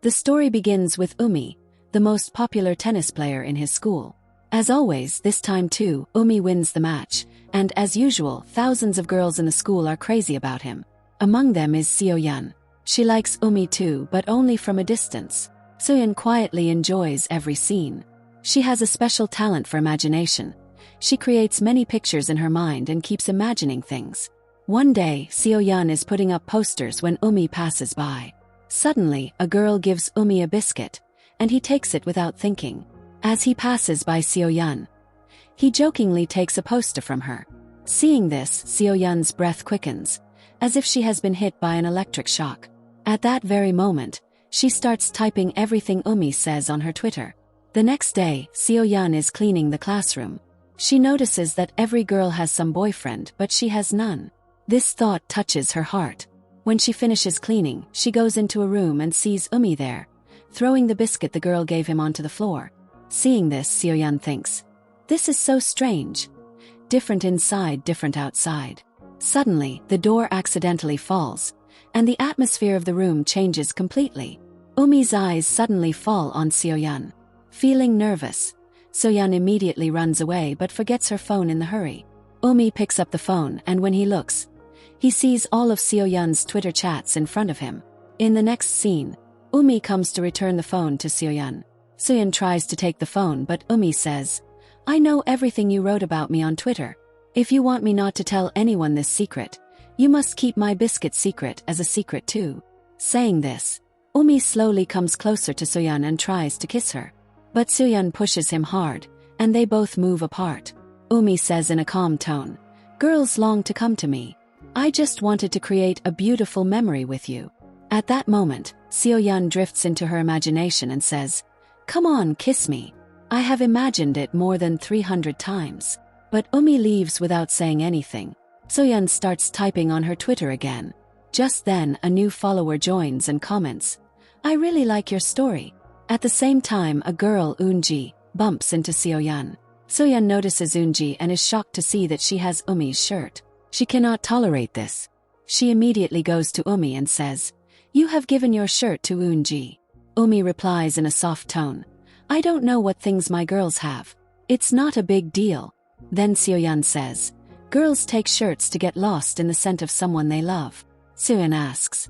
The story begins with Umi, the most popular tennis player in his school. As always, this time too, Umi wins the match, and as usual, thousands of girls in the school are crazy about him. Among them is Seo-yeon. She likes Umi too, but only from a distance. Seo-yeon quietly enjoys every scene. She has a special talent for imagination. She creates many pictures in her mind and keeps imagining things. One day, Seo-yeon is putting up posters when Umi passes by. Suddenly, a girl gives Umi a biscuit, and he takes it without thinking. As he passes by Seo-yeon, he jokingly takes a poster from her. Seeing this, Seo-yeon's breath quickens, as if she has been hit by an electric shock. At that very moment, she starts typing everything Umi says on her Twitter. The next day, Seo-yeon is cleaning the classroom. She notices that every girl has some boyfriend, but she has none. This thought touches her heart. When she finishes cleaning, she goes into a room and sees Umi there, throwing the biscuit the girl gave him onto the floor. Seeing this, Seo-yeon thinks, "This is so strange. Different inside, different outside." Suddenly, the door accidentally falls, and the atmosphere of the room changes completely. Umi's eyes suddenly fall on Seo-yeon. Feeling nervous, Seo-yeon immediately runs away but forgets her phone in the hurry. Umi picks up the phone, and when he looks, he sees all of Seo-yeon's Twitter chats in front of him. In the next scene, Umi comes to return the phone to Seo-yeon. Seo-yeon tries to take the phone, but Umi says, "I know everything you wrote about me on Twitter. If you want me not to tell anyone this secret, you must keep my biscuit secret as a secret too." Saying this, Umi slowly comes closer to Seo-yeon and tries to kiss her. But Seo-yeon pushes him hard, and they both move apart. Umi says in a calm tone, "Girls long to come to me. I just wanted to create a beautiful memory with you." At that moment, Seo-yeon drifts into her imagination and says, "Come on, kiss me. I have imagined it more than 300 times. But Umi leaves without saying anything. Seo-yeon starts typing on her Twitter again. Just then, a new follower joins and comments, "I really like your story." At the same time, a girl, Eunji, bumps into Seo-yeon. Seo-yeon notices Eunji and is shocked to see that she has Umi's shirt. She cannot tolerate this. She immediately goes to Umi and says, "You have given your shirt to Eunji." Umi replies in a soft tone, "I don't know what things my girls have. It's not a big deal." Then Seo-yeon says, "Girls take shirts to get lost in the scent of someone they love." Seo-yeon asks,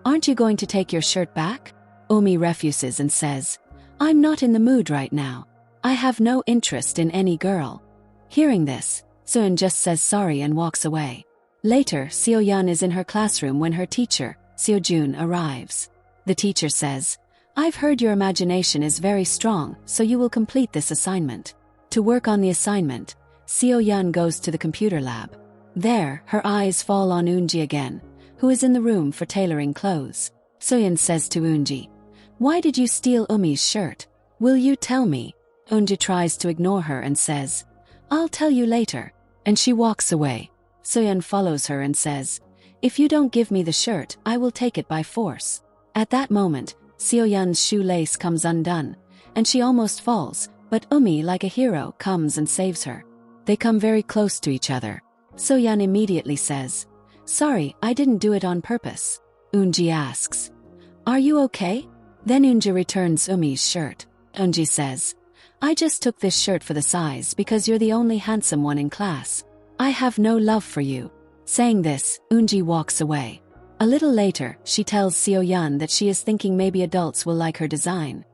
"Aren't you going to take your shirt back?" Umi refuses and says, "I'm not in the mood right now. I have no interest in any girl." Hearing this, Seo-yeon just says sorry and walks away. Later, Seo-yeon is in her classroom when her teacher, Seo-jun, arrives. The teacher says, "I've heard your imagination is very strong, so you will complete this assignment." To work on the assignment, Seo-yeon goes to the computer lab. There, her eyes fall on Eunji again, who is in the room for tailoring clothes. Seo-yeon says to Eunji, "Why did you steal Umi's shirt? Will you tell me?" Eunji tries to ignore her and says, "I'll tell you later," and she walks away. Seo-yeon follows her and says, "If you don't give me the shirt, I will take it by force." At that moment, Seo-yeon's shoelace comes undone, and she almost falls, but Umi, like a hero, comes and saves her. They come very close to each other. Seo-yeon immediately says, "Sorry, I didn't do it on purpose." Eunji asks, "Are you okay?" Then Eunji returns Umi's shirt. Eunji says, "I just took this shirt for the size because you're the only handsome one in class. I have no love for you." Saying this, Eunji walks away. A little later, she tells Seo-yeon that she is thinking maybe adults will like her design.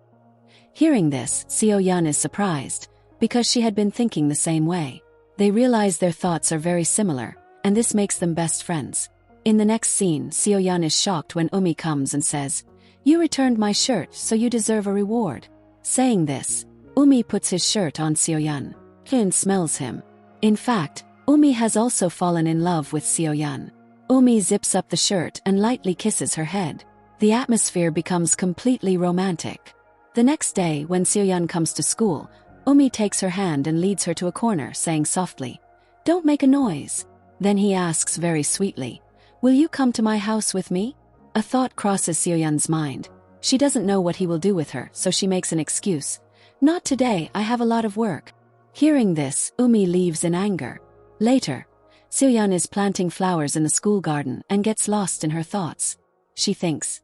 Hearing this, Seo-yeon is surprised, because she had been thinking the same way. They realize their thoughts are very similar, and this makes them best friends. In the next scene, Seo-yeon is shocked when Umi comes and says, "You returned my shirt, so you deserve a reward." Saying this, Umi puts his shirt on Seo-yeon. Hyun smells him. In fact, Umi has also fallen in love with Seo-yeon. Umi zips up the shirt and lightly kisses her head. The atmosphere becomes completely romantic. The next day, when Seo-yeon comes to school, Umi takes her hand and leads her to a corner, saying softly, "Don't make a noise." Then he asks very sweetly, "Will you come to my house with me?" A thought crosses Seo-yeon's mind. She doesn't know what he will do with her, so she makes an excuse. "Not today, I have a lot of work." Hearing this, Umi leaves in anger. Later, Seo-yeon is planting flowers in the school garden and gets lost in her thoughts. She thinks,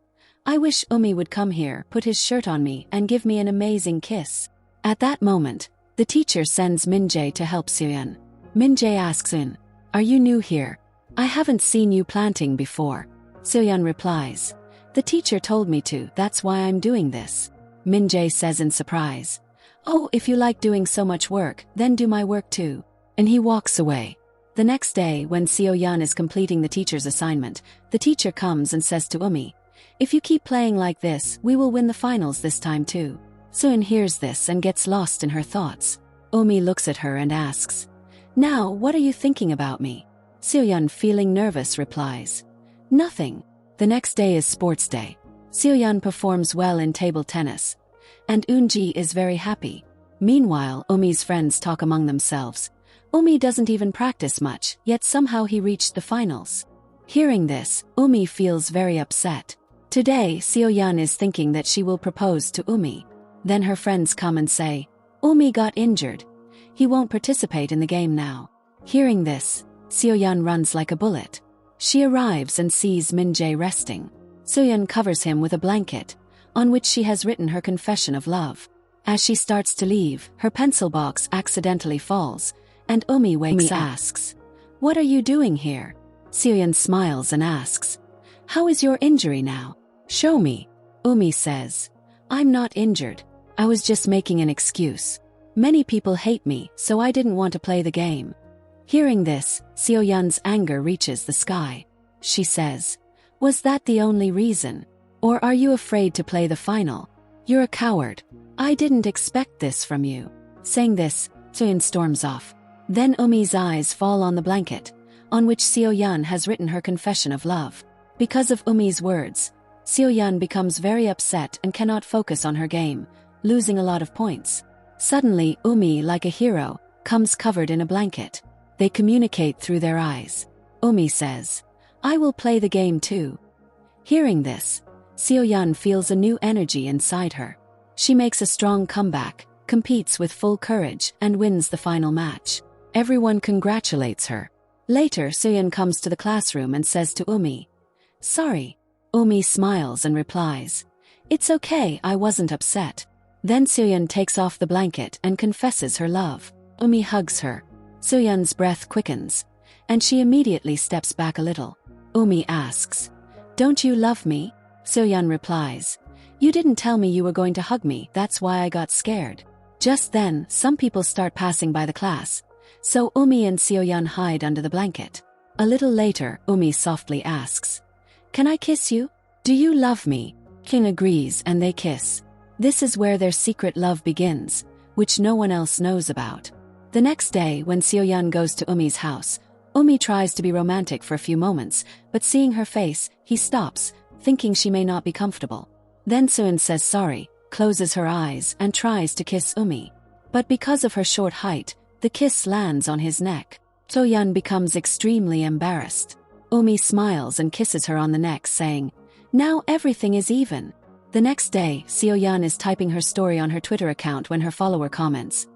I wish Umi would come here, put his shirt on me, and give me an amazing kiss. At that moment, the teacher sends Min-jae to help Seoyeon. Min-jae asks In, are you new here? I haven't seen you planting before. Seoyeon replies, the teacher told me to, that's why I'm doing this. Min-jae says in surprise, oh, if you like doing so much work, then do my work too. And he walks away. The next day, when Seoyeon is completing the teacher's assignment, the teacher comes and says to Umi, if you keep playing like this, we will win the finals this time too. Seoyeon hears this and gets lost in her thoughts. Umi looks at her and asks, now, what are you thinking about me? Seoyeon, feeling nervous, replies, nothing. The next day is sports day. Seoyeon performs well in table tennis. And Eunji is very happy. Meanwhile, Umi's friends talk among themselves. Umi doesn't even practice much, yet somehow he reached the finals. Hearing this, Umi feels very upset. Today, Seoyeon is thinking that she will propose to Umi. Then her friends come and say, Umi got injured. He won't participate in the game now. Hearing this, Seoyeon runs like a bullet. She arrives and sees Min-jae resting. Seoyeon covers him with a blanket, on which she has written her confession of love. As she starts to leave, her pencil box accidentally falls, and Umi wakes up. Asks, what are you doing here? Seoyeon smiles and asks, how is your injury now? Show me. Umi says, I'm not injured. I was just making an excuse. Many people hate me, so I didn't want to play the game. Hearing this, Seoyeon's anger reaches the sky. She says, was that the only reason? Or are you afraid to play the final? You're a coward. I didn't expect this from you. Saying this, Seoyeon storms off. Then Umi's eyes fall on the blanket, on which Seoyeon has written her confession of love. Because of Umi's words, Seoyeon becomes very upset and cannot focus on her game, losing a lot of points. Suddenly, Umi, like a hero, comes covered in a blanket. They communicate through their eyes. Umi says, I will play the game too. Hearing this, Seoyeon feels a new energy inside her. She makes a strong comeback, competes with full courage, and wins the final match. Everyone congratulates her. Later, Seoyeon comes to the classroom and says to Umi, sorry. Umi smiles and replies, it's okay, I wasn't upset. Then Seoyeon takes off the blanket and confesses her love. Umi hugs her. Seoyeon's breath quickens, and she immediately steps back a little. Umi asks, don't you love me? Seoyeon replies, you didn't tell me you were going to hug me, that's why I got scared. Just then, some people start passing by the class, so Umi and Seoyeon hide under the blanket. A little later, Umi softly asks, can I kiss you? Do you love me? King agrees and they kiss. This is where their secret love begins, which no one else knows about. The next day, when Seoyeon goes to Umi's house, Umi tries to be romantic for a few moments, but seeing her face, he stops, thinking she may not be comfortable. Then Seoyeon says sorry, closes her eyes, and tries to kiss Umi. But because of her short height, the kiss lands on his neck. Seoyeon becomes extremely embarrassed. Umi smiles and kisses her on the neck, saying, now everything is even. The next day, Seoyeon is typing her story on her Twitter account when her follower comments,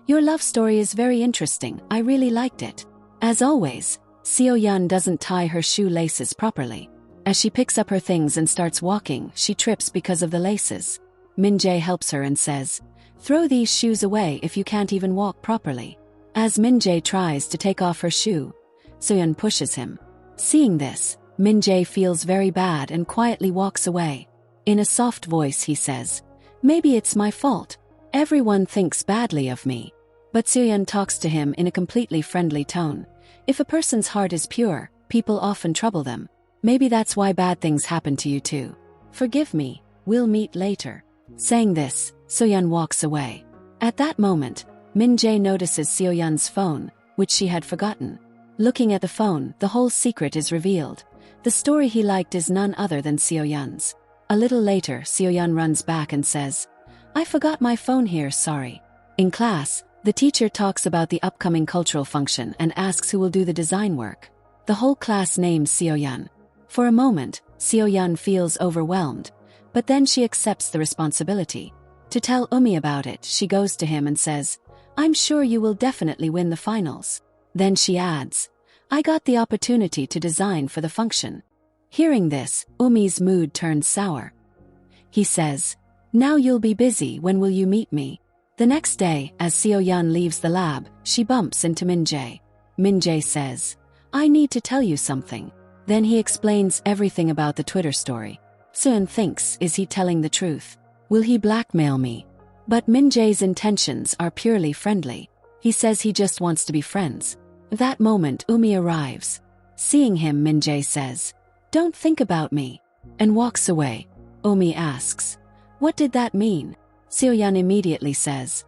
your love story is very interesting, I really liked it. As always, Seoyeon doesn't tie her shoelaces properly. As she picks up her things and starts walking, she trips because of the laces. Min-jae helps her and says, throw these shoes away if you can't even walk properly. As Min-jae tries to take off her shoe, Seoyeon pushes him. Seeing this, Min-jae feels very bad and quietly walks away. In a soft voice he says, maybe it's my fault. Everyone thinks badly of me. But Seoyeon talks to him in a completely friendly tone. If a person's heart is pure, people often trouble them. Maybe that's why bad things happen to you too. Forgive me, we'll meet later. Saying this, Seoyeon walks away. At that moment, Min-jae notices Seoyeon's phone, which she had forgotten. Looking at the phone, the whole secret is revealed. The story he liked is none other than Seoyeon's. A little later, Seoyeon runs back and says, I forgot my phone here, sorry. In class, the teacher talks about the upcoming cultural function and asks who will do the design work. The whole class names Seoyeon. For a moment, Seoyeon feels overwhelmed, but then she accepts the responsibility. To tell Umi about it, she goes to him and says, I'm sure you will definitely win the finals. Then she adds, I got the opportunity to design for the function. Hearing this, Umi's mood turns sour. He says, "Now you'll be busy, when will you meet me?" The next day, as Seo-yeon leaves the lab, she bumps into Min-jae. Min-jae says, "I need to tell you something." Then he explains everything about the Twitter story. Seo-yeon thinks, is he telling the truth? Will he blackmail me? But Min-jae's intentions are purely friendly. He says he just wants to be friends. At that moment, Umi arrives. Seeing him, Min-jae says, "Don't think about me," and walks away. Umi asks, "What did that mean?" Seo-yeon immediately says,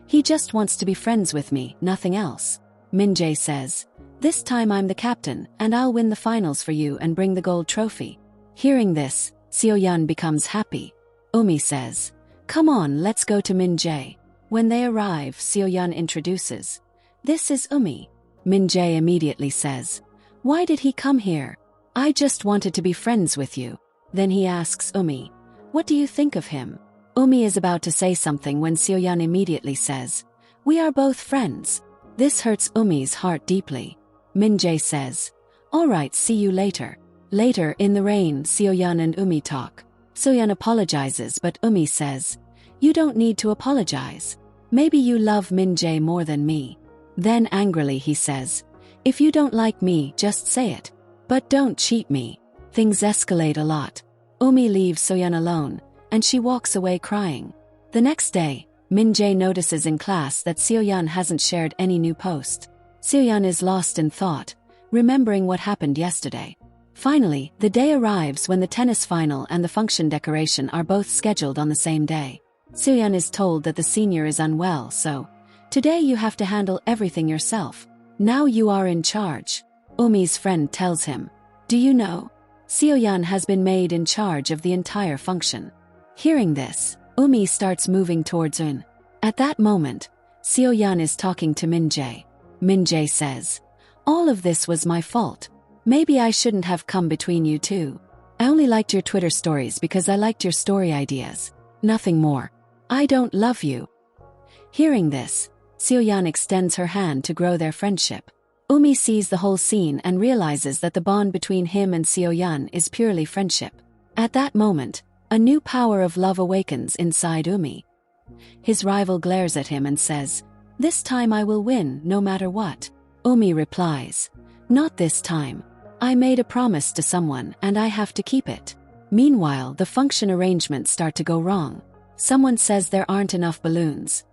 "He just wants to be friends with me, nothing else." Min-jae says, "This time I'm the captain, and I'll win the finals for you and bring the gold trophy." Hearing this, Seo-yeon becomes happy. Umi says, "Come on, let's go to Min-jae." When they arrive, Seo-yeon introduces, "This is Umi." Min-jae immediately says, "Why did he come here?" "I just wanted to be friends with you." Then he asks Umi, "What do you think of him?" Umi is about to say something when Seo-yeon immediately says, "We are both friends." This hurts Umi's heart deeply. Min-jae says, "Alright, see you later." Later, in the rain, Seo-yeon and Umi talk. Seo-yeon apologizes, but Umi says, "You don't need to apologize. Maybe you love Min-jae more than me." Then angrily he says, "If you don't like me, just say it. But don't cheat me." Things escalate a lot. Umi leaves Seo-yeon alone, and she walks away crying. The next day, Min-jae notices in class that Seo-yeon hasn't shared any new post. Seo-yeon is lost in thought, remembering what happened yesterday. Finally, the day arrives when the tennis final and the function decoration are both scheduled on the same day. Seo-yeon is told that the senior is unwell, so, "Today you have to handle everything yourself. Now you are in charge." Umi's friend tells him, "Do you know? Seo-yeon has been made in charge of the entire function." Hearing this, Umi starts moving towards Un. At that moment, Seo-yeon is talking to Min-jae. Min-jae says, "All of this was my fault. Maybe I shouldn't have come between you two. I only liked your Twitter stories because I liked your story ideas. Nothing more. I don't love you." Hearing this, Seo-yeon extends her hand to grow their friendship. Umi sees the whole scene and realizes that the bond between him and Seo-yeon is purely friendship. At that moment, a new power of love awakens inside Umi. His rival glares at him and says, "This time I will win, no matter what." Umi replies, "Not this time. I made a promise to someone and I have to keep it." Meanwhile, the function arrangements start to go wrong. Someone says there aren't enough balloons.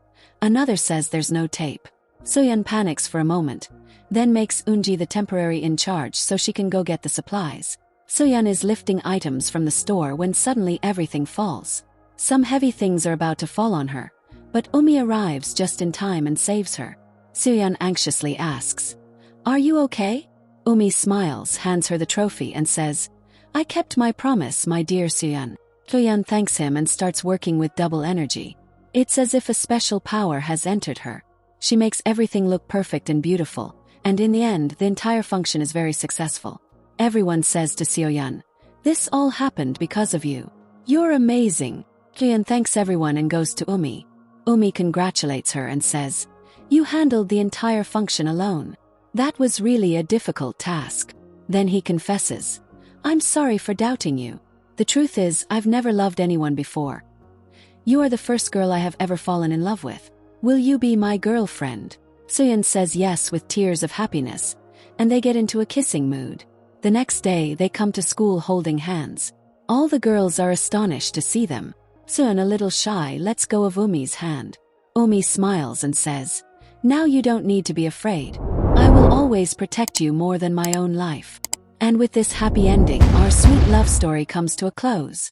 Another says there's no tape. Seo-yeon panics for a moment, then makes Eunji the temporary in charge so she can go get the supplies. Seo-yeon is lifting items from the store when suddenly everything falls. Some heavy things are about to fall on her, but Umi arrives just in time and saves her. Seo-yeon anxiously asks, "Are you okay?" Umi smiles, hands her the trophy and says, "I kept my promise, my dear Seo-yeon." Seo-yeon thanks him and starts working with double energy. It's as if a special power has entered her. She makes everything look perfect and beautiful, and in the end, the entire function is very successful. Everyone says to Seo-yeon, "This all happened because of you. You're amazing." Seo-yeon thanks everyone and goes to Umi. Umi congratulates her and says, "You handled the entire function alone. That was really a difficult task." Then he confesses, "I'm sorry for doubting you. The truth is, I've never loved anyone before. You are the first girl I have ever fallen in love with. Will you be my girlfriend?" Seo-yeon says yes with tears of happiness, and they get into a kissing mood. The next day, they come to school holding hands. All the girls are astonished to see them. Seo-yeon, a little shy, lets go of Umi's hand. Umi smiles and says, "Now you don't need to be afraid. I will always protect you more than my own life." And with this happy ending, our sweet love story comes to a close.